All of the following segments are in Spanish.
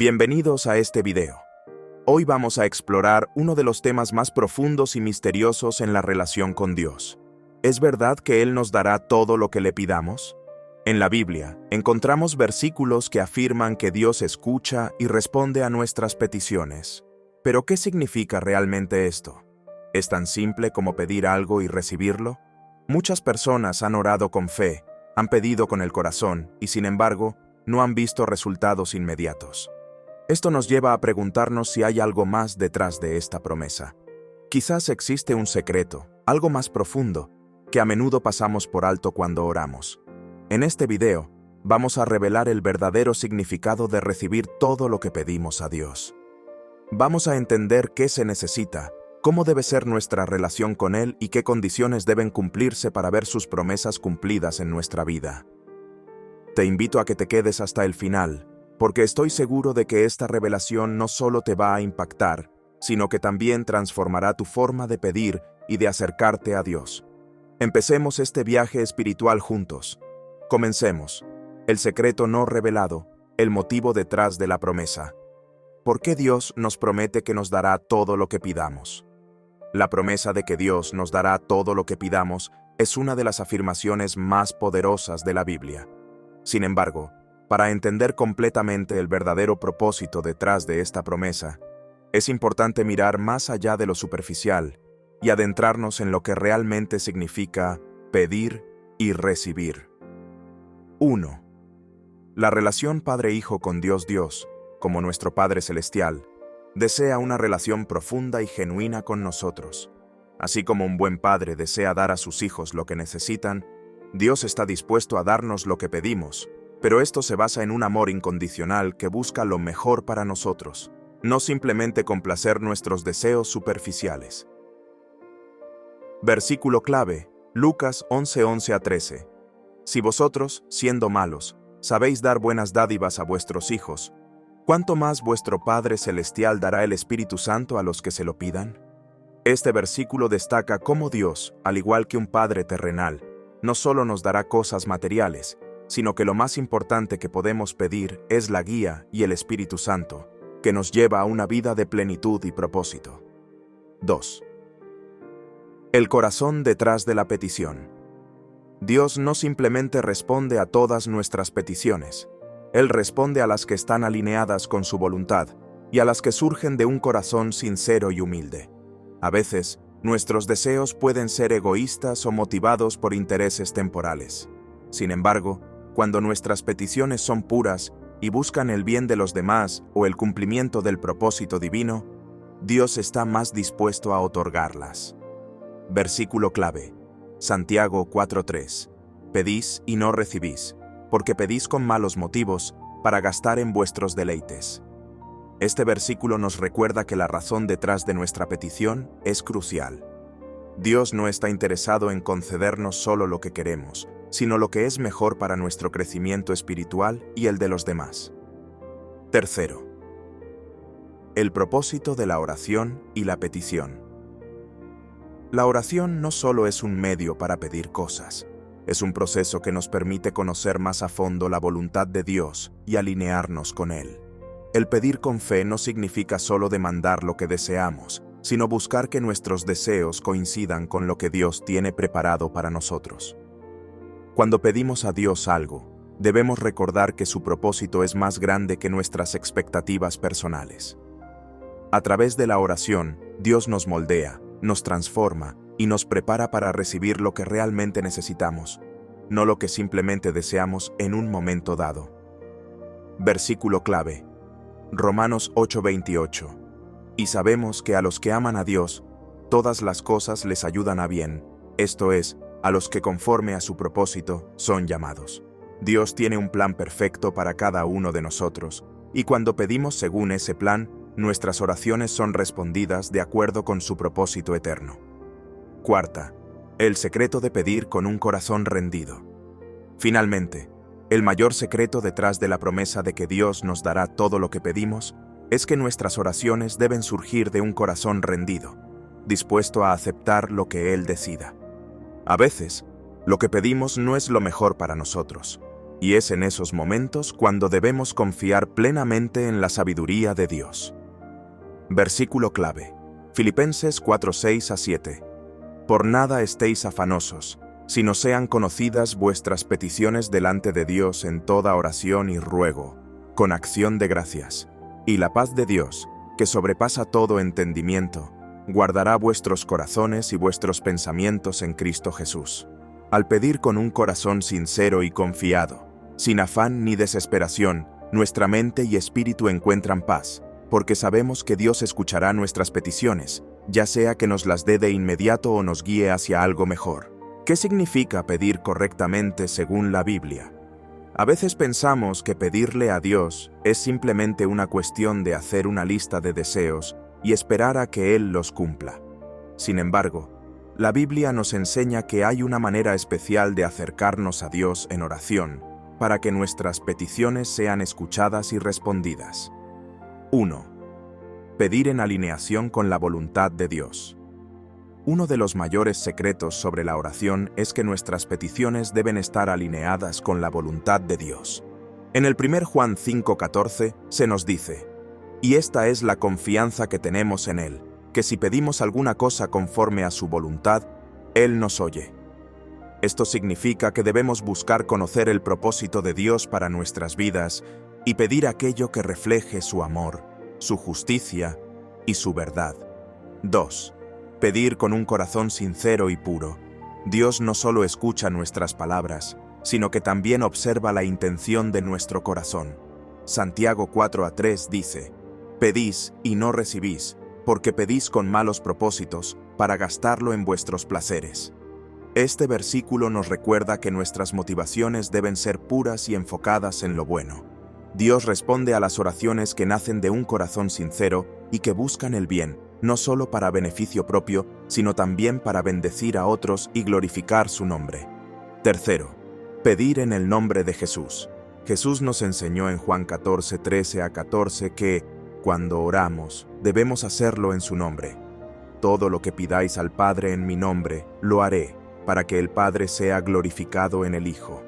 Bienvenidos a este video. Hoy vamos a explorar uno de los temas más profundos y misteriosos en la relación con Dios. ¿Es verdad que Él nos dará todo lo que le pidamos? En la Biblia, encontramos versículos que afirman que Dios escucha y responde a nuestras peticiones. ¿Pero qué significa realmente esto? ¿Es tan simple como pedir algo y recibirlo? Muchas personas han orado con fe, han pedido con el corazón y, sin embargo, no han visto resultados inmediatos. Esto nos lleva a preguntarnos si hay algo más detrás de esta promesa. Quizás existe un secreto, algo más profundo, que a menudo pasamos por alto cuando oramos. En este video, vamos a revelar el verdadero significado de recibir todo lo que pedimos a Dios. Vamos a entender qué se necesita, cómo debe ser nuestra relación con Él y qué condiciones deben cumplirse para ver sus promesas cumplidas en nuestra vida. Te invito a que te quedes hasta el final, porque estoy seguro de que esta revelación no solo te va a impactar, sino que también transformará tu forma de pedir y de acercarte a Dios. Empecemos este viaje espiritual juntos. Comencemos. El secreto no revelado, el motivo detrás de la promesa. ¿Por qué Dios nos promete que nos dará todo lo que pidamos? La promesa de que Dios nos dará todo lo que pidamos es una de las afirmaciones más poderosas de la Biblia. Sin embargo, para entender completamente el verdadero propósito detrás de esta promesa, es importante mirar más allá de lo superficial y adentrarnos en lo que realmente significa pedir y recibir. 1. La relación Padre-Hijo con Dios, como nuestro Padre Celestial, desea una relación profunda y genuina con nosotros. Así como un buen padre desea dar a sus hijos lo que necesitan, Dios está dispuesto a darnos lo que pedimos, pero esto se basa en un amor incondicional que busca lo mejor para nosotros, no simplemente complacer nuestros deseos superficiales. Versículo clave, Lucas 11:11-13. Si vosotros, siendo malos, sabéis dar buenas dádivas a vuestros hijos, ¿cuánto más vuestro Padre Celestial dará el Espíritu Santo a los que se lo pidan? Este versículo destaca cómo Dios, al igual que un Padre terrenal, no solo nos dará cosas materiales, sino que lo más importante que podemos pedir es la guía y el Espíritu Santo, que nos lleva a una vida de plenitud y propósito. 2. El corazón detrás de la petición. Dios no simplemente responde a todas nuestras peticiones. Él responde a las que están alineadas con su voluntad y a las que surgen de un corazón sincero y humilde. A veces, nuestros deseos pueden ser egoístas o motivados por intereses temporales. Sin embargo, cuando nuestras peticiones son puras y buscan el bien de los demás o el cumplimiento del propósito divino, Dios está más dispuesto a otorgarlas. Versículo clave, Santiago 4:3. Pedís y no recibís, porque pedís con malos motivos para gastar en vuestros deleites. Este versículo nos recuerda que la razón detrás de nuestra petición es crucial. Dios no está interesado en concedernos solo lo que queremos, sino lo que es mejor para nuestro crecimiento espiritual y el de los demás. 3. El propósito de la oración y la petición. La oración no solo es un medio para pedir cosas, es un proceso que nos permite conocer más a fondo la voluntad de Dios y alinearnos con Él. El pedir con fe no significa solo demandar lo que deseamos, sino buscar que nuestros deseos coincidan con lo que Dios tiene preparado para nosotros. Cuando pedimos a Dios algo, debemos recordar que su propósito es más grande que nuestras expectativas personales. A través de la oración, Dios nos moldea, nos transforma y nos prepara para recibir lo que realmente necesitamos, no lo que simplemente deseamos en un momento dado. Versículo clave, Romanos 8:28. Y sabemos que a los que aman a Dios, todas las cosas les ayudan a bien, esto es, a los que conforme a su propósito son llamados. Dios tiene un plan perfecto para cada uno de nosotros, y cuando pedimos según ese plan, nuestras oraciones son respondidas de acuerdo con su propósito eterno. 4. El secreto de pedir con un corazón rendido. Finalmente, el mayor secreto detrás de la promesa de que Dios nos dará todo lo que pedimos es que nuestras oraciones deben surgir de un corazón rendido, dispuesto a aceptar lo que Él decida. A veces, lo que pedimos no es lo mejor para nosotros. Y es en esos momentos cuando debemos confiar plenamente en la sabiduría de Dios. Versículo clave. Filipenses 4:6-7. Por nada estéis afanosos, sino sean conocidas vuestras peticiones delante de Dios en toda oración y ruego, con acción de gracias. Y la paz de Dios, que sobrepasa todo entendimiento, guardará vuestros corazones y vuestros pensamientos en Cristo Jesús. Al pedir con un corazón sincero y confiado, sin afán ni desesperación, nuestra mente y espíritu encuentran paz, porque sabemos que Dios escuchará nuestras peticiones, ya sea que nos las dé de inmediato o nos guíe hacia algo mejor. ¿Qué significa pedir correctamente según la Biblia? A veces pensamos que pedirle a Dios es simplemente una cuestión de hacer una lista de deseos y esperar a que Él los cumpla. Sin embargo, la Biblia nos enseña que hay una manera especial de acercarnos a Dios en oración para que nuestras peticiones sean escuchadas y respondidas. 1. Pedir en alineación con la voluntad de Dios. Uno de los mayores secretos sobre la oración es que nuestras peticiones deben estar alineadas con la voluntad de Dios. En el 1 Juan 5:14 se nos dice: «Y esta es la confianza que tenemos en Él, que si pedimos alguna cosa conforme a su voluntad, Él nos oye». Esto significa que debemos buscar conocer el propósito de Dios para nuestras vidas y pedir aquello que refleje su amor, su justicia y su verdad. 2. Pedir con un corazón sincero y puro. Dios no solo escucha nuestras palabras, sino que también observa la intención de nuestro corazón. Santiago 4:3 dice: «Pedís y no recibís, porque pedís con malos propósitos, para gastarlo en vuestros placeres». Este versículo nos recuerda que nuestras motivaciones deben ser puras y enfocadas en lo bueno. Dios responde a las oraciones que nacen de un corazón sincero y que buscan el bien, no solo para beneficio propio, sino también para bendecir a otros y glorificar su nombre. Tercero, pedir en el nombre de Jesús. Jesús nos enseñó en Juan 14:13-14 que, cuando oramos, debemos hacerlo en su nombre. Todo lo que pidáis al Padre en mi nombre, lo haré, para que el Padre sea glorificado en el Hijo.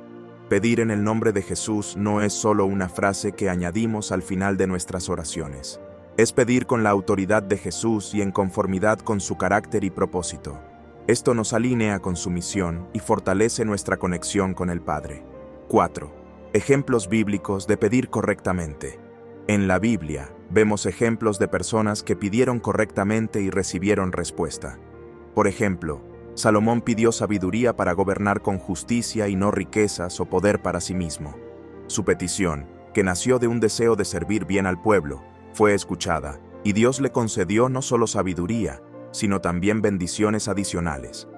Pedir en el nombre de Jesús no es solo una frase que añadimos al final de nuestras oraciones. Es pedir con la autoridad de Jesús y en conformidad con su carácter y propósito. Esto nos alinea con su misión y fortalece nuestra conexión con el Padre. 4. Ejemplos bíblicos de pedir correctamente. En la Biblia, vemos ejemplos de personas que pidieron correctamente y recibieron respuesta. Por ejemplo, Salomón pidió sabiduría para gobernar con justicia y no riquezas o poder para sí mismo. Su petición, que nació de un deseo de servir bien al pueblo, fue escuchada, y Dios le concedió no solo sabiduría, sino también bendiciones adicionales.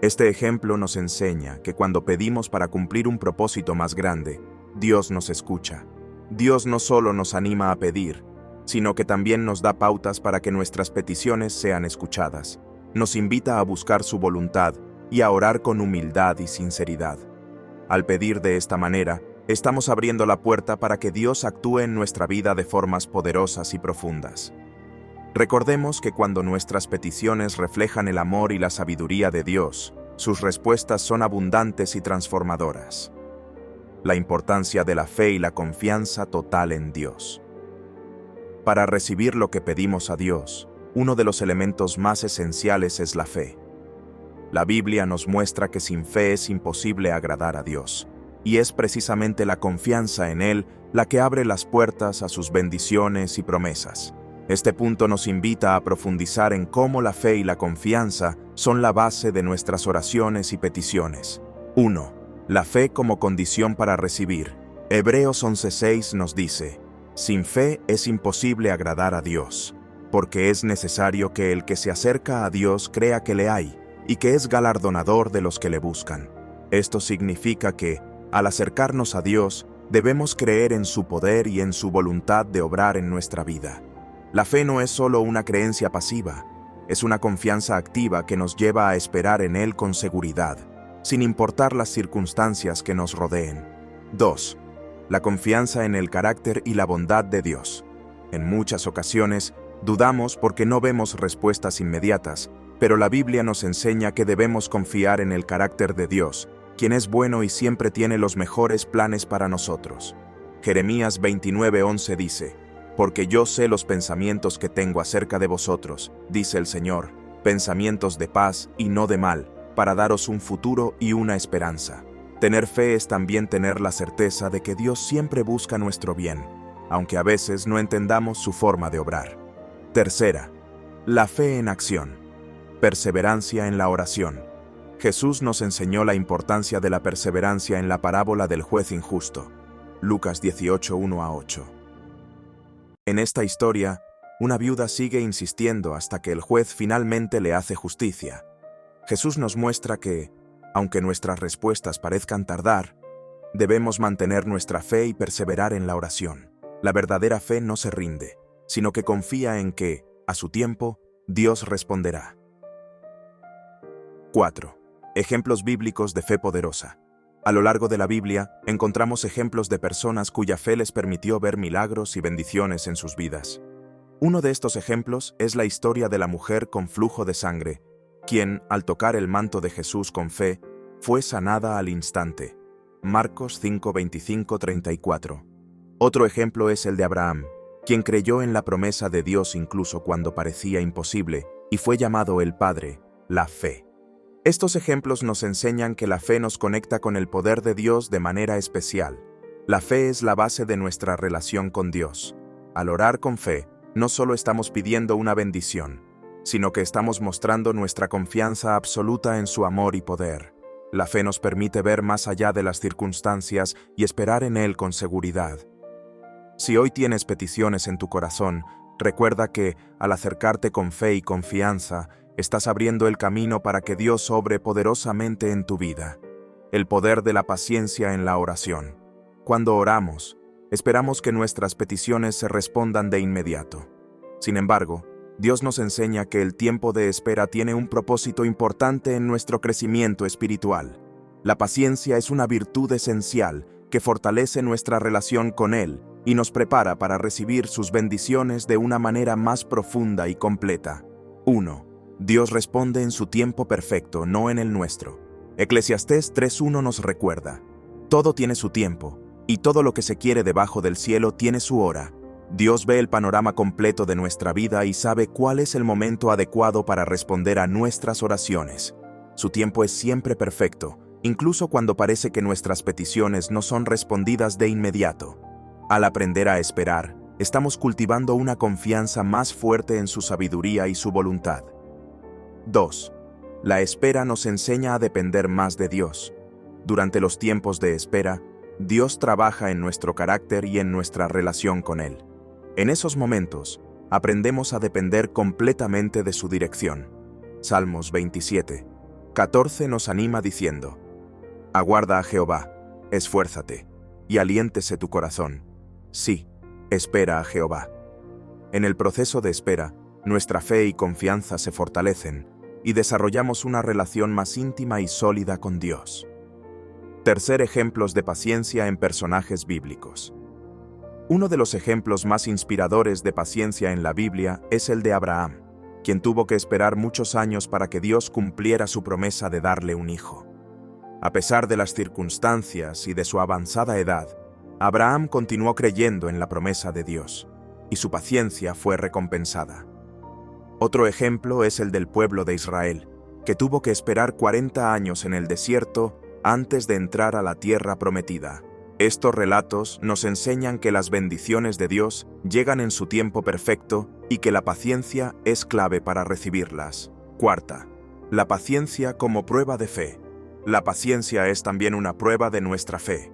Este ejemplo nos enseña que cuando pedimos para cumplir un propósito más grande, Dios nos escucha. Dios no solo nos anima a pedir, sino que también nos da pautas para que nuestras peticiones sean escuchadas. Nos invita a buscar su voluntad y a orar con humildad y sinceridad. Al pedir de esta manera, estamos abriendo la puerta para que Dios actúe en nuestra vida de formas poderosas y profundas. Recordemos que cuando nuestras peticiones reflejan el amor y la sabiduría de Dios, sus respuestas son abundantes y transformadoras. La importancia de la fe y la confianza total en Dios. Para recibir lo que pedimos a Dios, uno de los elementos más esenciales es la fe. La Biblia nos muestra que sin fe es imposible agradar a Dios, y es precisamente la confianza en Él la que abre las puertas a sus bendiciones y promesas. Este punto nos invita a profundizar en cómo la fe y la confianza son la base de nuestras oraciones y peticiones. 1. La fe como condición para recibir. Hebreos 11:6 nos dice: «Sin fe es imposible agradar a Dios, porque es necesario que el que se acerca a Dios crea que le hay, y que es galardonador de los que le buscan». Esto significa que, al acercarnos a Dios, debemos creer en su poder y en su voluntad de obrar en nuestra vida. La fe no es solo una creencia pasiva, es una confianza activa que nos lleva a esperar en Él con seguridad, sin importar las circunstancias que nos rodeen. 2. La confianza en el carácter y la bondad de Dios. En muchas ocasiones, dudamos porque no vemos respuestas inmediatas, pero la Biblia nos enseña que debemos confiar en el carácter de Dios, quien es bueno y siempre tiene los mejores planes para nosotros. Jeremías 29:11 dice, «Porque yo sé los pensamientos que tengo acerca de vosotros, dice el Señor, pensamientos de paz y no de mal, para daros un futuro y una esperanza». Tener fe es también tener la certeza de que Dios siempre busca nuestro bien, aunque a veces no entendamos su forma de obrar. Tercera, la fe en acción. Perseverancia en la oración. Jesús nos enseñó la importancia de la perseverancia en la parábola del juez injusto. Lucas 18:1-8. En esta historia, una viuda sigue insistiendo hasta que el juez finalmente le hace justicia. Jesús nos muestra que, aunque nuestras respuestas parezcan tardar, debemos mantener nuestra fe y perseverar en la oración. La verdadera fe no se rinde, sino que confía en que, a su tiempo, Dios responderá. 4. Ejemplos bíblicos de fe poderosa. A lo largo de la Biblia, encontramos ejemplos de personas cuya fe les permitió ver milagros y bendiciones en sus vidas. Uno de estos ejemplos es la historia de la mujer con flujo de sangre, quien, al tocar el manto de Jesús con fe, fue sanada al instante. Marcos 5:25-34. Otro ejemplo es el de Abraham, quien creyó en la promesa de Dios incluso cuando parecía imposible, y fue llamado el Padre, la fe. Estos ejemplos nos enseñan que la fe nos conecta con el poder de Dios de manera especial. La fe es la base de nuestra relación con Dios. Al orar con fe, no solo estamos pidiendo una bendición, sino que estamos mostrando nuestra confianza absoluta en su amor y poder. La fe nos permite ver más allá de las circunstancias y esperar en Él con seguridad. Si hoy tienes peticiones en tu corazón, recuerda que, al acercarte con fe y confianza, estás abriendo el camino para que Dios obre poderosamente en tu vida. El poder de la paciencia en la oración. Cuando oramos, esperamos que nuestras peticiones se respondan de inmediato. Sin embargo, Dios nos enseña que el tiempo de espera tiene un propósito importante en nuestro crecimiento espiritual. La paciencia es una virtud esencial que fortalece nuestra relación con Él y nos prepara para recibir sus bendiciones de una manera más profunda y completa. 1. Dios responde en su tiempo perfecto, no en el nuestro. Eclesiastés 3:1 nos recuerda: todo tiene su tiempo, y todo lo que se quiere debajo del cielo tiene su hora. Dios ve el panorama completo de nuestra vida y sabe cuál es el momento adecuado para responder a nuestras oraciones. Su tiempo es siempre perfecto, incluso cuando parece que nuestras peticiones no son respondidas de inmediato. Al aprender a esperar, estamos cultivando una confianza más fuerte en su sabiduría y su voluntad. 2. La espera nos enseña a depender más de Dios. Durante los tiempos de espera, Dios trabaja en nuestro carácter y en nuestra relación con Él. En esos momentos, aprendemos a depender completamente de su dirección. Salmos 27:14 nos anima diciendo: aguarda a Jehová, esfuérzate, y aliéntese tu corazón. Sí, espera a Jehová. En el proceso de espera, nuestra fe y confianza se fortalecen y desarrollamos una relación más íntima y sólida con Dios. Tercer ejemplos de paciencia en personajes bíblicos. Uno de los ejemplos más inspiradores de paciencia en la Biblia es el de Abraham, quien tuvo que esperar muchos años para que Dios cumpliera su promesa de darle un hijo. A pesar de las circunstancias y de su avanzada edad, Abraham continuó creyendo en la promesa de Dios, y su paciencia fue recompensada. Otro ejemplo es el del pueblo de Israel, que tuvo que esperar 40 años en el desierto antes de entrar a la tierra prometida. Estos relatos nos enseñan que las bendiciones de Dios llegan en su tiempo perfecto y que la paciencia es clave para recibirlas. Cuarta, la paciencia como prueba de fe. La paciencia es también una prueba de nuestra fe.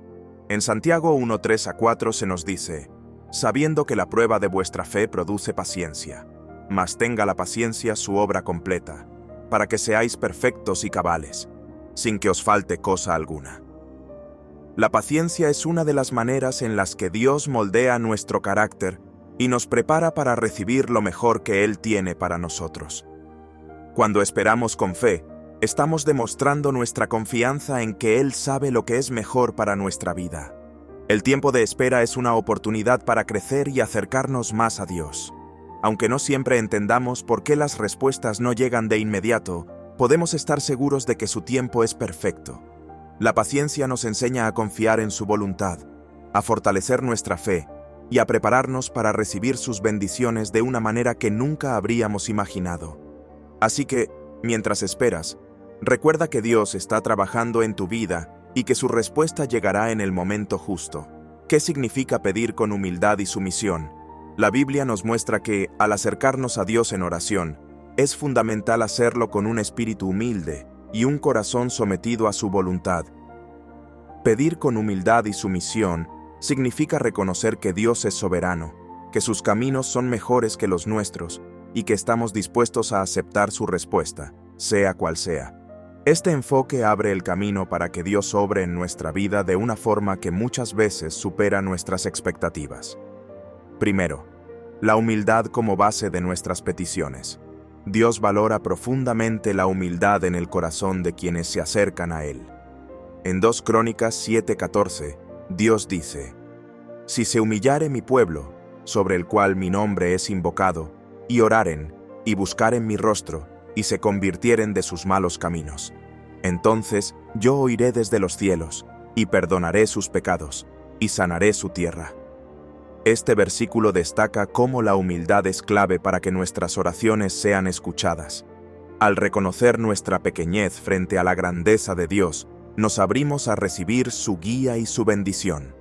En Santiago 1:3-4 se nos dice: sabiendo que la prueba de vuestra fe produce paciencia, mas tenga la paciencia su obra completa, para que seáis perfectos y cabales, sin que os falte cosa alguna. La paciencia es una de las maneras en las que Dios moldea nuestro carácter y nos prepara para recibir lo mejor que Él tiene para nosotros. Cuando esperamos con fe, estamos demostrando nuestra confianza en que Él sabe lo que es mejor para nuestra vida. El tiempo de espera es una oportunidad para crecer y acercarnos más a Dios. Aunque no siempre entendamos por qué las respuestas no llegan de inmediato, podemos estar seguros de que su tiempo es perfecto. La paciencia nos enseña a confiar en su voluntad, a fortalecer nuestra fe y a prepararnos para recibir sus bendiciones de una manera que nunca habríamos imaginado. Así que, mientras esperas, recuerda que Dios está trabajando en tu vida y que su respuesta llegará en el momento justo. ¿Qué significa pedir con humildad y sumisión? La Biblia nos muestra que, al acercarnos a Dios en oración, es fundamental hacerlo con un espíritu humilde y un corazón sometido a su voluntad. Pedir con humildad y sumisión significa reconocer que Dios es soberano, que sus caminos son mejores que los nuestros y que estamos dispuestos a aceptar su respuesta, sea cual sea. Este enfoque abre el camino para que Dios obre en nuestra vida de una forma que muchas veces supera nuestras expectativas. Primero, la humildad como base de nuestras peticiones. Dios valora profundamente la humildad en el corazón de quienes se acercan a Él. En 2 Crónicas 7:14, Dios dice: «Si se humillare mi pueblo, sobre el cual mi nombre es invocado, y oraren, y buscaren mi rostro, y se convirtieren de sus malos caminos, entonces yo oiré desde los cielos, y perdonaré sus pecados, y sanaré su tierra». Este versículo destaca cómo la humildad es clave para que nuestras oraciones sean escuchadas. Al reconocer nuestra pequeñez frente a la grandeza de Dios, nos abrimos a recibir su guía y su bendición.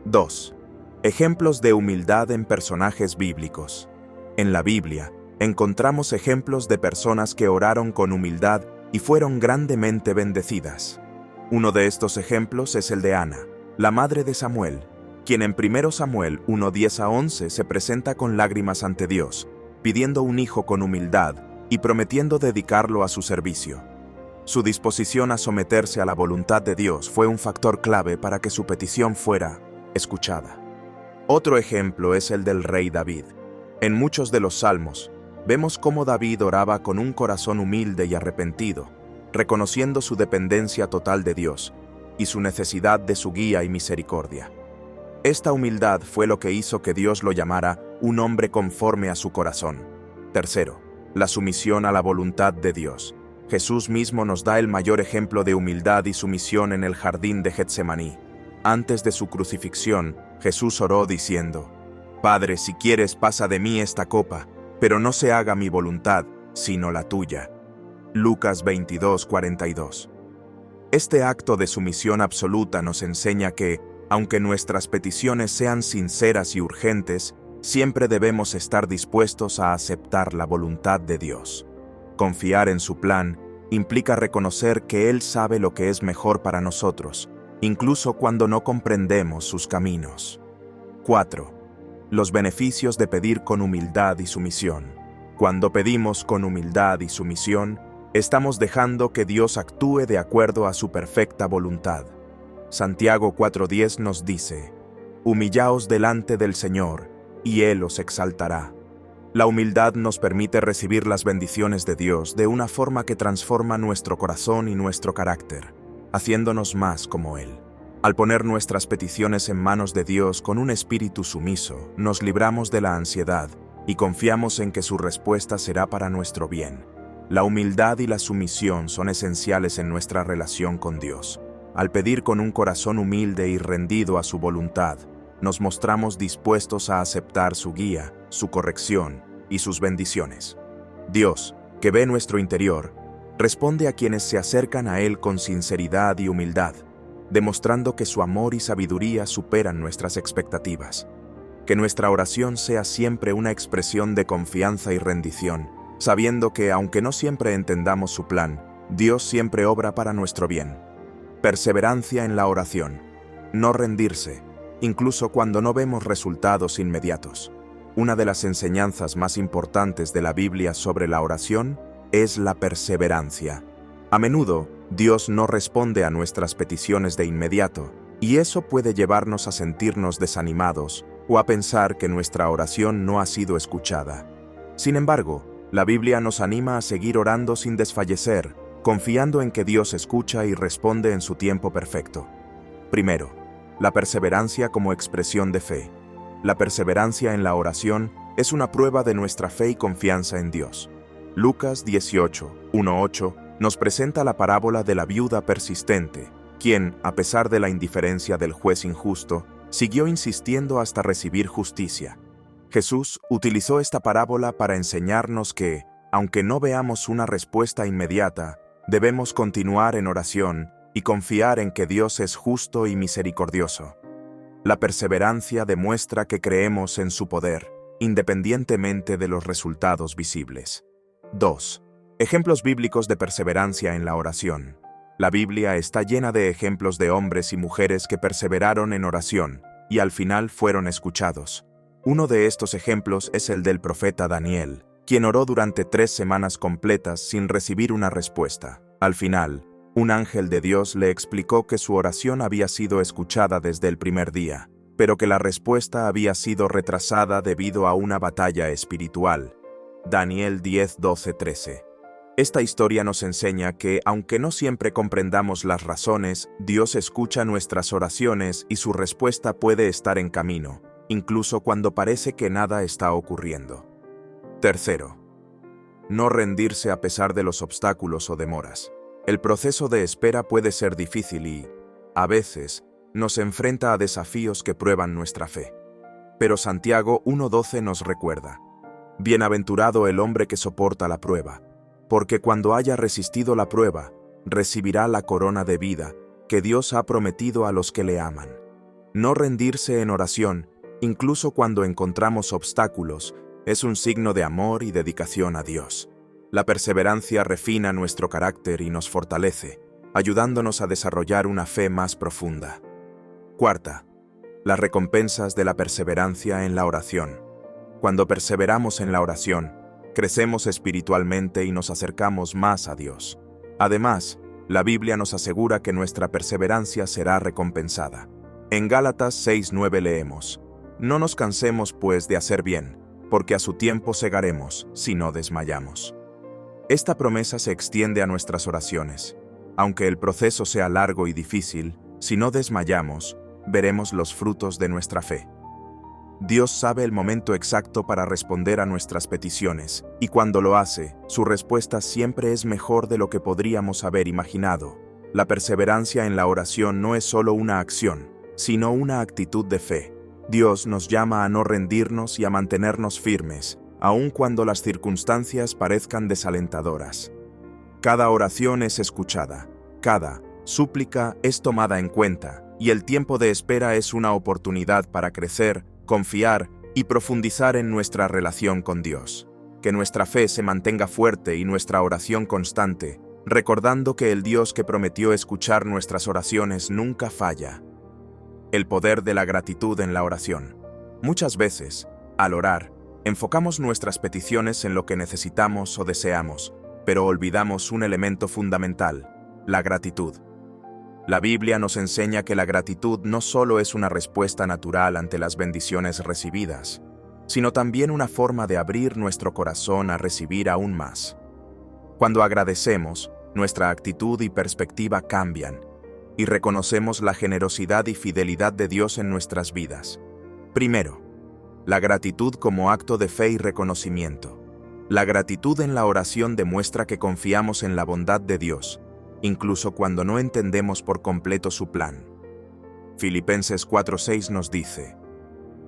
2. Ejemplos de humildad en personajes bíblicos. En la Biblia, encontramos ejemplos de personas que oraron con humildad y fueron grandemente bendecidas. Uno de estos ejemplos es el de Ana, la madre de Samuel, quien en 1 Samuel 1:10-11 se presenta con lágrimas ante Dios, pidiendo un hijo con humildad y prometiendo dedicarlo a su servicio. Su disposición a someterse a la voluntad de Dios fue un factor clave para que su petición fuera escuchada. Otro ejemplo es el del rey David. En muchos de los salmos, vemos cómo David oraba con un corazón humilde y arrepentido, reconociendo su dependencia total de Dios y su necesidad de su guía y misericordia. Esta humildad fue lo que hizo que Dios lo llamara un hombre conforme a su corazón. Tercero, la sumisión a la voluntad de Dios. Jesús mismo nos da el mayor ejemplo de humildad y sumisión en el jardín de Getsemaní. Antes de su crucifixión, Jesús oró diciendo: «Padre, si quieres, pasa de mí esta copa, pero no se haga mi voluntad, sino la tuya». Lucas 22:42. Este acto de sumisión absoluta nos enseña que, aunque nuestras peticiones sean sinceras y urgentes, siempre debemos estar dispuestos a aceptar la voluntad de Dios. Confiar en su plan implica reconocer que Él sabe lo que es mejor para nosotros, incluso cuando no comprendemos sus caminos. 4. Los beneficios de pedir con humildad y sumisión. Cuando pedimos con humildad y sumisión, estamos dejando que Dios actúe de acuerdo a su perfecta voluntad. Santiago 4:10 nos dice: «Humillaos delante del Señor, y Él os exaltará». La humildad nos permite recibir las bendiciones de Dios de una forma que transforma nuestro corazón y nuestro carácter, haciéndonos más como Él. Al poner nuestras peticiones en manos de Dios con un espíritu sumiso, nos libramos de la ansiedad y confiamos en que su respuesta será para nuestro bien. La humildad y la sumisión son esenciales en nuestra relación con Dios. Al pedir con un corazón humilde y rendido a su voluntad, nos mostramos dispuestos a aceptar su guía, su corrección y sus bendiciones. Dios, que ve nuestro interior, responde a quienes se acercan a Él con sinceridad y humildad, demostrando que su amor y sabiduría superan nuestras expectativas. Que nuestra oración sea siempre una expresión de confianza y rendición, sabiendo que, aunque no siempre entendamos su plan, Dios siempre obra para nuestro bien. Perseverancia en la oración. No rendirse, incluso cuando no vemos resultados inmediatos. Una de las enseñanzas más importantes de la Biblia sobre la oración es la perseverancia. A menudo, Dios no responde a nuestras peticiones de inmediato, y eso puede llevarnos a sentirnos desanimados o a pensar que nuestra oración no ha sido escuchada. Sin embargo, la Biblia nos anima a seguir orando sin desfallecer, confiando en que Dios escucha y responde en su tiempo perfecto. Primero, la perseverancia como expresión de fe. La perseverancia en la oración es una prueba de nuestra fe y confianza en Dios. Lucas 18:1-8 nos presenta la parábola de la viuda persistente, quien, a pesar de la indiferencia del juez injusto, siguió insistiendo hasta recibir justicia. Jesús utilizó esta parábola para enseñarnos que, aunque no veamos una respuesta inmediata, debemos continuar en oración y confiar en que Dios es justo y misericordioso. La perseverancia demuestra que creemos en su poder, independientemente de los resultados visibles. 2. Ejemplos bíblicos de perseverancia en la oración. La Biblia está llena de ejemplos de hombres y mujeres que perseveraron en oración y al final fueron escuchados. Uno de estos ejemplos es el del profeta Daniel, quien oró durante 3 semanas completas sin recibir una respuesta. Al final, un ángel de Dios le explicó que su oración había sido escuchada desde el primer día, pero que la respuesta había sido retrasada debido a una batalla espiritual. Daniel 10:12-13. Esta historia nos enseña que, aunque no siempre comprendamos las razones, Dios escucha nuestras oraciones y su respuesta puede estar en camino, incluso cuando parece que nada está ocurriendo. Tercero, no rendirse a pesar de los obstáculos o demoras. El proceso de espera puede ser difícil y, a veces, nos enfrenta a desafíos que prueban nuestra fe. Pero Santiago 1:12 nos recuerda: bienaventurado el hombre que soporta la prueba, porque cuando haya resistido la prueba, recibirá la corona de vida que Dios ha prometido a los que le aman. No rendirse en oración, incluso cuando encontramos obstáculos, es un signo de amor y dedicación a Dios. La perseverancia refina nuestro carácter y nos fortalece, ayudándonos a desarrollar una fe más profunda. Cuarta, las recompensas de la perseverancia en la oración. Cuando perseveramos en la oración, crecemos espiritualmente y nos acercamos más a Dios. Además, la Biblia nos asegura que nuestra perseverancia será recompensada. En Gálatas 6:9 leemos: no nos cansemos pues de hacer bien, porque a su tiempo segaremos, si no desmayamos. Esta promesa se extiende a nuestras oraciones. Aunque el proceso sea largo y difícil, si no desmayamos, veremos los frutos de nuestra fe. Dios sabe el momento exacto para responder a nuestras peticiones, y cuando lo hace, su respuesta siempre es mejor de lo que podríamos haber imaginado. La perseverancia en la oración no es solo una acción, sino una actitud de fe. Dios nos llama a no rendirnos y a mantenernos firmes, aun cuando las circunstancias parezcan desalentadoras. Cada oración es escuchada, cada súplica es tomada en cuenta, y el tiempo de espera es una oportunidad para crecer, confiar y profundizar en nuestra relación con Dios. Que nuestra fe se mantenga fuerte y nuestra oración constante, recordando que el Dios que prometió escuchar nuestras oraciones nunca falla. El poder de la gratitud en la oración. Muchas veces, al orar, enfocamos nuestras peticiones en lo que necesitamos o deseamos, pero olvidamos un elemento fundamental: la gratitud. La Biblia nos enseña que la gratitud no solo es una respuesta natural ante las bendiciones recibidas, sino también una forma de abrir nuestro corazón a recibir aún más. Cuando agradecemos, nuestra actitud y perspectiva cambian, y reconocemos la generosidad y fidelidad de Dios en nuestras vidas. Primero, la gratitud como acto de fe y reconocimiento. La gratitud en la oración demuestra que confiamos en la bondad de Dios, incluso cuando no entendemos por completo su plan. Filipenses 4:6 nos dice: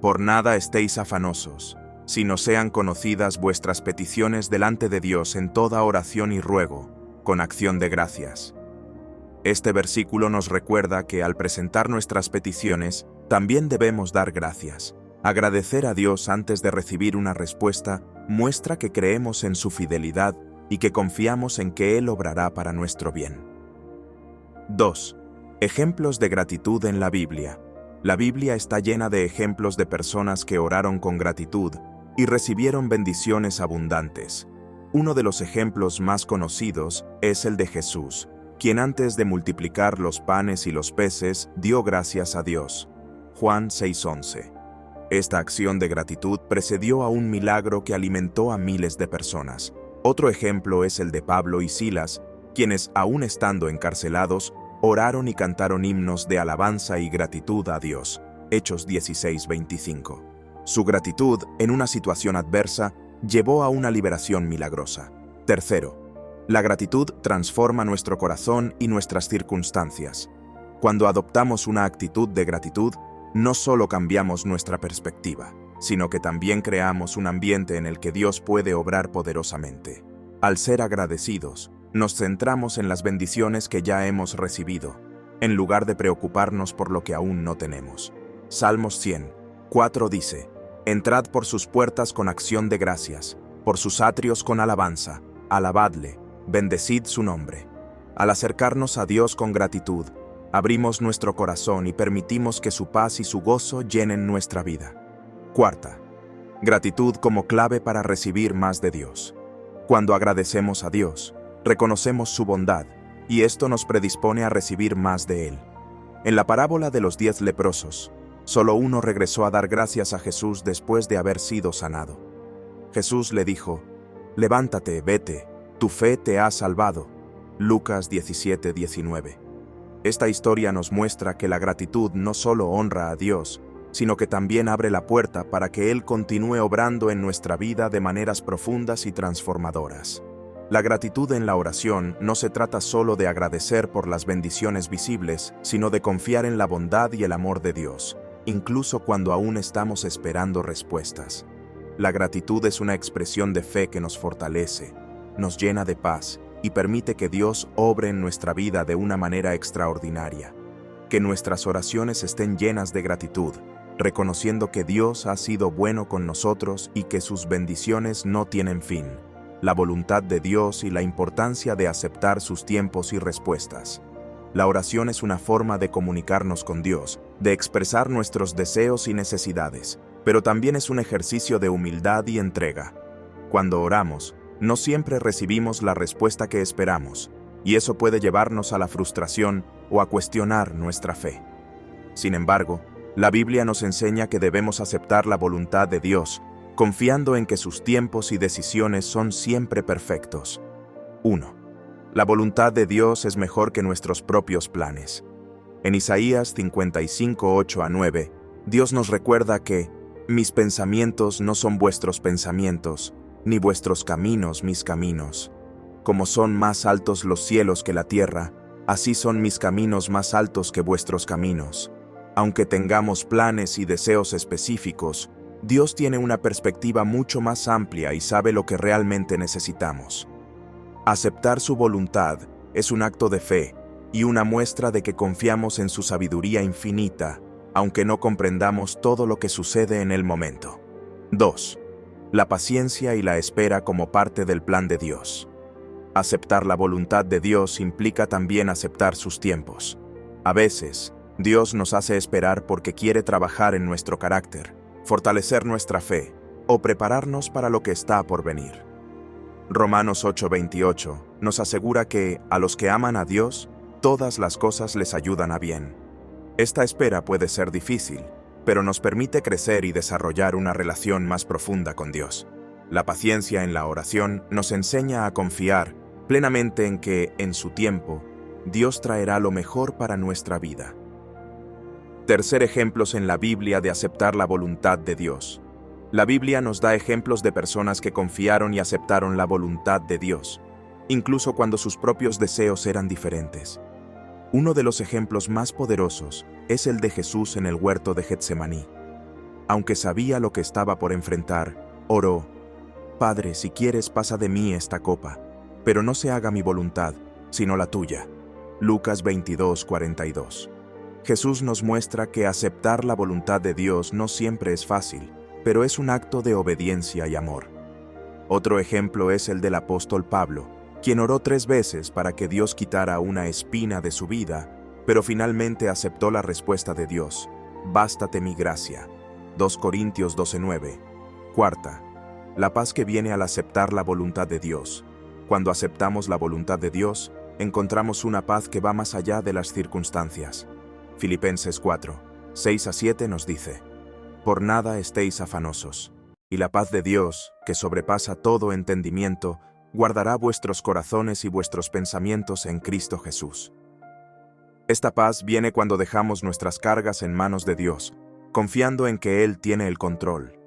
por nada estéis afanosos, sino sean conocidas vuestras peticiones delante de Dios en toda oración y ruego, con acción de gracias. Este versículo nos recuerda que al presentar nuestras peticiones, también debemos dar gracias. Agradecer a Dios antes de recibir una respuesta muestra que creemos en su fidelidad y que confiamos en que Él obrará para nuestro bien. 2. Ejemplos de gratitud en la Biblia. La Biblia está llena de ejemplos de personas que oraron con gratitud y recibieron bendiciones abundantes. Uno de los ejemplos más conocidos es el de Jesús, quien antes de multiplicar los panes y los peces dio gracias a Dios. Juan 6:11. Esta acción de gratitud precedió a un milagro que alimentó a miles de personas. Otro ejemplo es el de Pablo y Silas, quienes, aún estando encarcelados, oraron y cantaron himnos de alabanza y gratitud a Dios. Hechos 16:25. Su gratitud, en una situación adversa, llevó a una liberación milagrosa. Tercero, la gratitud transforma nuestro corazón y nuestras circunstancias. Cuando adoptamos una actitud de gratitud, no solo cambiamos nuestra perspectiva, sino que también creamos un ambiente en el que Dios puede obrar poderosamente. Al ser agradecidos, nos centramos en las bendiciones que ya hemos recibido, en lugar de preocuparnos por lo que aún no tenemos. Salmos 100:4 dice: «Entrad por sus puertas con acción de gracias, por sus atrios con alabanza, alabadle, bendecid su nombre». Al acercarnos a Dios con gratitud, abrimos nuestro corazón y permitimos que su paz y su gozo llenen nuestra vida. Cuarta, gratitud como clave para recibir más de Dios. Cuando agradecemos a Dios, reconocemos su bondad, y esto nos predispone a recibir más de Él. En la parábola de los 10 leprosos, solo uno regresó a dar gracias a Jesús después de haber sido sanado. Jesús le dijo: «Levántate, vete, tu fe te ha salvado». Lucas 17:19. Esta historia nos muestra que la gratitud no solo honra a Dios, sino que también abre la puerta para que Él continúe obrando en nuestra vida de maneras profundas y transformadoras. La gratitud en la oración no se trata solo de agradecer por las bendiciones visibles, sino de confiar en la bondad y el amor de Dios, incluso cuando aún estamos esperando respuestas. La gratitud es una expresión de fe que nos fortalece, nos llena de paz y permite que Dios obre en nuestra vida de una manera extraordinaria. Que nuestras oraciones estén llenas de gratitud, reconociendo que Dios ha sido bueno con nosotros y que sus bendiciones no tienen fin. La voluntad de Dios y la importancia de aceptar sus tiempos y respuestas. La oración es una forma de comunicarnos con Dios, de expresar nuestros deseos y necesidades, pero también es un ejercicio de humildad y entrega. Cuando oramos, no siempre recibimos la respuesta que esperamos, y eso puede llevarnos a la frustración o a cuestionar nuestra fe. Sin embargo, la Biblia nos enseña que debemos aceptar la voluntad de Dios, confiando en que sus tiempos y decisiones son siempre perfectos. 1. La voluntad de Dios es mejor que nuestros propios planes. En Isaías 55:8-9, Dios nos recuerda que «Mis pensamientos no son vuestros pensamientos, ni vuestros caminos mis caminos. Como son más altos los cielos que la tierra, así son mis caminos más altos que vuestros caminos». Aunque tengamos planes y deseos específicos, Dios tiene una perspectiva mucho más amplia y sabe lo que realmente necesitamos. Aceptar su voluntad es un acto de fe y una muestra de que confiamos en su sabiduría infinita, aunque no comprendamos todo lo que sucede en el momento. 2. La paciencia y la espera como parte del plan de Dios. Aceptar la voluntad de Dios implica también aceptar sus tiempos. A veces, Dios nos hace esperar porque quiere trabajar en nuestro carácter, fortalecer nuestra fe o prepararnos para lo que está por venir. Romanos 8:28 nos asegura que, a los que aman a Dios, todas las cosas les ayudan a bien. Esta espera puede ser difícil, pero nos permite crecer y desarrollar una relación más profunda con Dios. La paciencia en la oración nos enseña a confiar plenamente en que, en su tiempo, Dios traerá lo mejor para nuestra vida. Tercer ejemplos en la Biblia de aceptar la voluntad de Dios. La Biblia nos da ejemplos de personas que confiaron y aceptaron la voluntad de Dios, incluso cuando sus propios deseos eran diferentes. Uno de los ejemplos más poderosos es el de Jesús en el huerto de Getsemaní. Aunque sabía lo que estaba por enfrentar, oró: «Padre, si quieres, pasa de mí esta copa, pero no se haga mi voluntad, sino la tuya». Lucas 22:42. Jesús nos muestra que aceptar la voluntad de Dios no siempre es fácil, pero es un acto de obediencia y amor. Otro ejemplo es el del apóstol Pablo, quien oró 3 veces para que Dios quitara una espina de su vida, pero finalmente aceptó la respuesta de Dios: «Bástate mi gracia». 2 Corintios 12:9. Cuarta, la paz que viene al aceptar la voluntad de Dios. Cuando aceptamos la voluntad de Dios, encontramos una paz que va más allá de las circunstancias. Filipenses 4:6-7 nos dice: «Por nada estéis afanosos, y la paz de Dios, que sobrepasa todo entendimiento, guardará vuestros corazones y vuestros pensamientos en Cristo Jesús». Esta paz viene cuando dejamos nuestras cargas en manos de Dios, confiando en que Él tiene el control.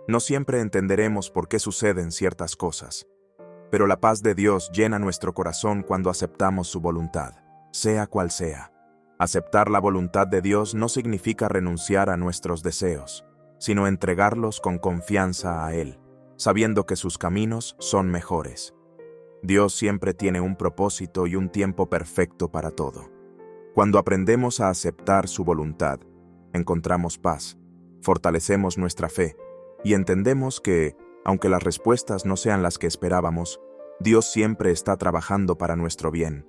No siempre entenderemos por qué suceden ciertas cosas, pero la paz de Dios llena nuestro corazón cuando aceptamos su voluntad, sea cual sea. Aceptar la voluntad de Dios no significa renunciar a nuestros deseos, sino entregarlos con confianza a Él, sabiendo que sus caminos son mejores. Dios siempre tiene un propósito y un tiempo perfecto para todo. Cuando aprendemos a aceptar su voluntad, encontramos paz, fortalecemos nuestra fe y entendemos que, aunque las respuestas no sean las que esperábamos, Dios siempre está trabajando para nuestro bien.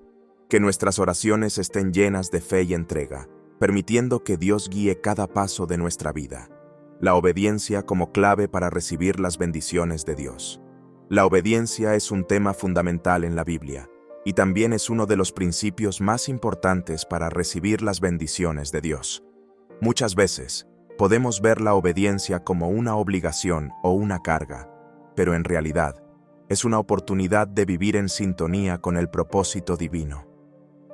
Que nuestras oraciones estén llenas de fe y entrega, permitiendo que Dios guíe cada paso de nuestra vida. La obediencia como clave para recibir las bendiciones de Dios. La obediencia es un tema fundamental en la Biblia, y también es uno de los principios más importantes para recibir las bendiciones de Dios. Muchas veces, podemos ver la obediencia como una obligación o una carga, pero en realidad, es una oportunidad de vivir en sintonía con el propósito divino.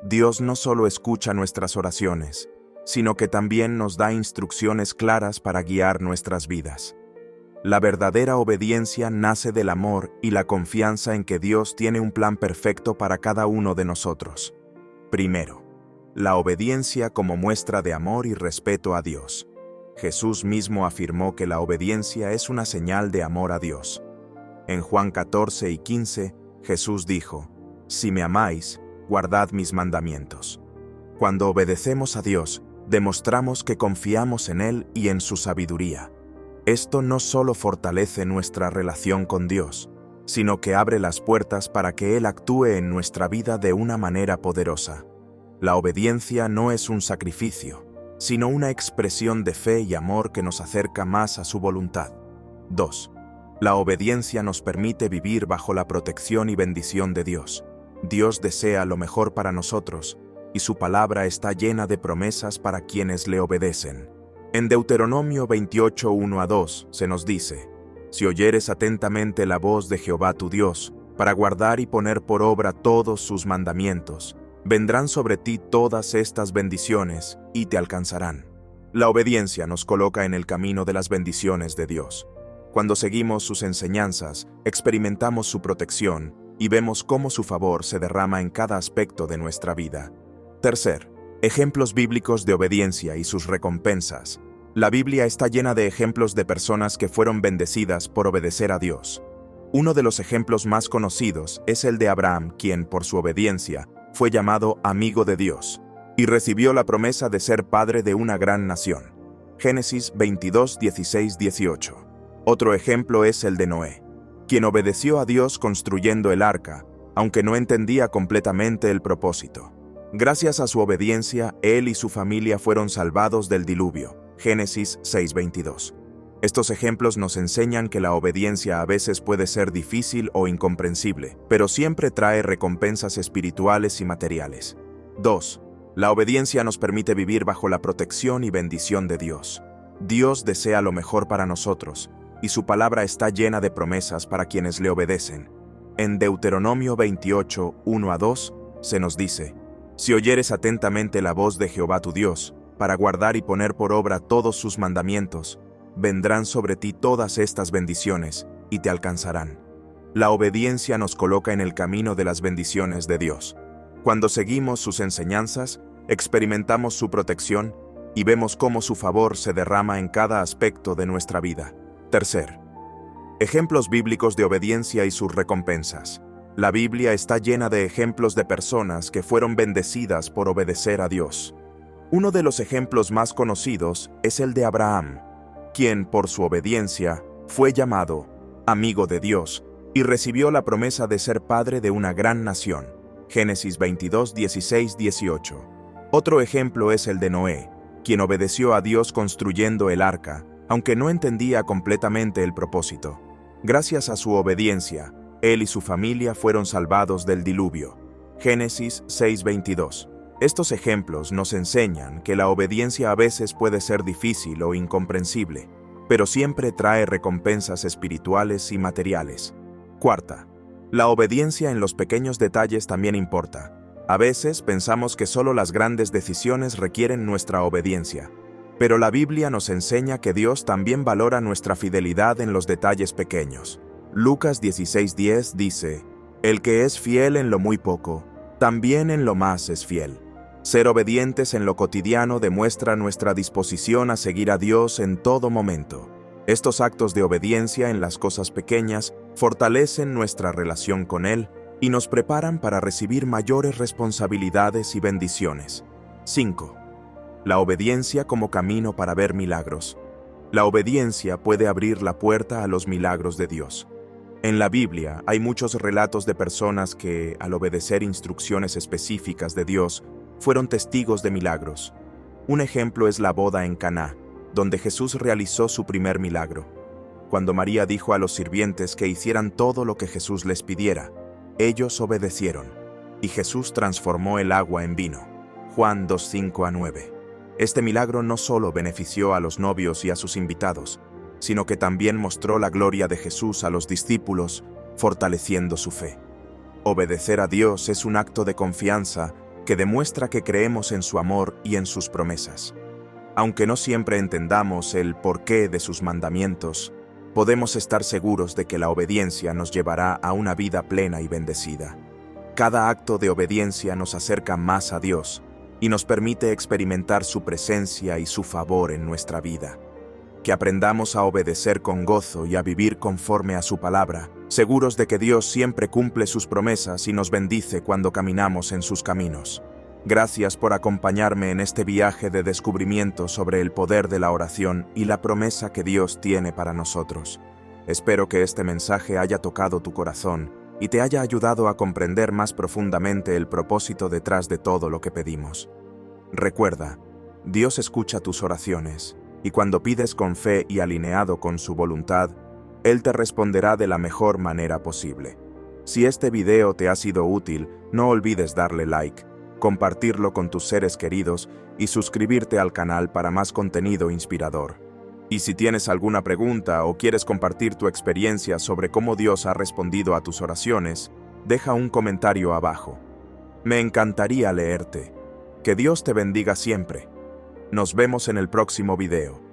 Dios no solo escucha nuestras oraciones, sino que también nos da instrucciones claras para guiar nuestras vidas. La verdadera obediencia nace del amor y la confianza en que Dios tiene un plan perfecto para cada uno de nosotros. Primero, la obediencia como muestra de amor y respeto a Dios. Jesús mismo afirmó que la obediencia es una señal de amor a Dios. En Juan 14 y 15, Jesús dijo: «Si me amáis, guardad mis mandamientos». Cuando obedecemos a Dios, demostramos que confiamos en Él y en su sabiduría. Esto no solo fortalece nuestra relación con Dios, sino que abre las puertas para que Él actúe en nuestra vida de una manera poderosa. La obediencia no es un sacrificio, sino una expresión de fe y amor que nos acerca más a su voluntad. 2. La obediencia nos permite vivir bajo la protección y bendición de Dios. Dios desea lo mejor para nosotros, y su palabra está llena de promesas para quienes le obedecen. En Deuteronomio 28, 1-2 se nos dice: «Si oyeres atentamente la voz de Jehová tu Dios, para guardar y poner por obra todos sus mandamientos, vendrán sobre ti todas estas bendiciones y te alcanzarán». La obediencia nos coloca en el camino de las bendiciones de Dios. Cuando seguimos sus enseñanzas, experimentamos su protección y vemos cómo su favor se derrama en cada aspecto de nuestra vida. Tercer, ejemplos bíblicos de obediencia y sus recompensas. La Biblia está llena de ejemplos de personas que fueron bendecidas por obedecer a Dios. Uno de los ejemplos más conocidos es el de Abraham, quien, por su obediencia, fue llamado amigo de Dios y recibió la promesa de ser padre de una gran nación. Génesis 22, 16, 18. Otro ejemplo es el de Noé, quien obedeció a Dios construyendo el arca, aunque no entendía completamente el propósito. Gracias a su obediencia, él y su familia fueron salvados del diluvio. Génesis 6:22. Estos ejemplos nos enseñan que la obediencia a veces puede ser difícil o incomprensible, pero siempre trae recompensas espirituales y materiales. 2. La obediencia nos permite vivir bajo la protección y bendición de Dios. Dios desea lo mejor para nosotros, y su palabra está llena de promesas para quienes le obedecen. En Deuteronomio 28, 1-2, se nos dice: «Si oyeres atentamente la voz de Jehová tu Dios, para guardar y poner por obra todos sus mandamientos, vendrán sobre ti todas estas bendiciones y te alcanzarán». La obediencia nos coloca en el camino de las bendiciones de Dios. Cuando seguimos sus enseñanzas, experimentamos su protección y vemos cómo su favor se derrama en cada aspecto de nuestra vida. Tercer, ejemplos bíblicos de obediencia y sus recompensas. La Biblia está llena de ejemplos de personas que fueron bendecidas por obedecer a Dios. Uno de los ejemplos más conocidos es el de Abraham, quien, por su obediencia, fue llamado amigo de Dios y recibió la promesa de ser padre de una gran nación. Génesis 22, 16, 18. Otro ejemplo es el de Noé, quien obedeció a Dios construyendo el arca, aunque no entendía completamente el propósito. Gracias a su obediencia, él y su familia fueron salvados del diluvio. Génesis 6:22. Estos ejemplos nos enseñan que la obediencia a veces puede ser difícil o incomprensible, pero siempre trae recompensas espirituales y materiales. Cuarta, la obediencia en los pequeños detalles también importa. A veces pensamos que solo las grandes decisiones requieren nuestra obediencia, pero la Biblia nos enseña que Dios también valora nuestra fidelidad en los detalles pequeños. Lucas 16:10 dice: «El que es fiel en lo muy poco, también en lo más es fiel». Ser obedientes en lo cotidiano demuestra nuestra disposición a seguir a Dios en todo momento. Estos actos de obediencia en las cosas pequeñas fortalecen nuestra relación con Él y nos preparan para recibir mayores responsabilidades y bendiciones. 5. La obediencia como camino para ver milagros. La obediencia puede abrir la puerta a los milagros de Dios. En la Biblia hay muchos relatos de personas que, al obedecer instrucciones específicas de Dios, fueron testigos de milagros. Un ejemplo es la boda en Caná, donde Jesús realizó su primer milagro. Cuando María dijo a los sirvientes que hicieran todo lo que Jesús les pidiera, ellos obedecieron, y Jesús transformó el agua en vino. Juan 2:5-9. Este milagro no solo benefició a los novios y a sus invitados, sino que también mostró la gloria de Jesús a los discípulos, fortaleciendo su fe. Obedecer a Dios es un acto de confianza que demuestra que creemos en su amor y en sus promesas. Aunque no siempre entendamos el porqué de sus mandamientos, podemos estar seguros de que la obediencia nos llevará a una vida plena y bendecida. Cada acto de obediencia nos acerca más a Dios y nos permite experimentar su presencia y su favor en nuestra vida. Que aprendamos a obedecer con gozo y a vivir conforme a su palabra, seguros de que Dios siempre cumple sus promesas y nos bendice cuando caminamos en sus caminos. Gracias por acompañarme en este viaje de descubrimiento sobre el poder de la oración y la promesa que Dios tiene para nosotros. Espero que este mensaje haya tocado tu corazón y te haya ayudado a comprender más profundamente el propósito detrás de todo lo que pedimos. Recuerda, Dios escucha tus oraciones, y cuando pides con fe y alineado con su voluntad, Él te responderá de la mejor manera posible. Si este video te ha sido útil, no olvides darle like, compartirlo con tus seres queridos y suscribirte al canal para más contenido inspirador. Y si tienes alguna pregunta o quieres compartir tu experiencia sobre cómo Dios ha respondido a tus oraciones, deja un comentario abajo. Me encantaría leerte. Que Dios te bendiga siempre. Nos vemos en el próximo video.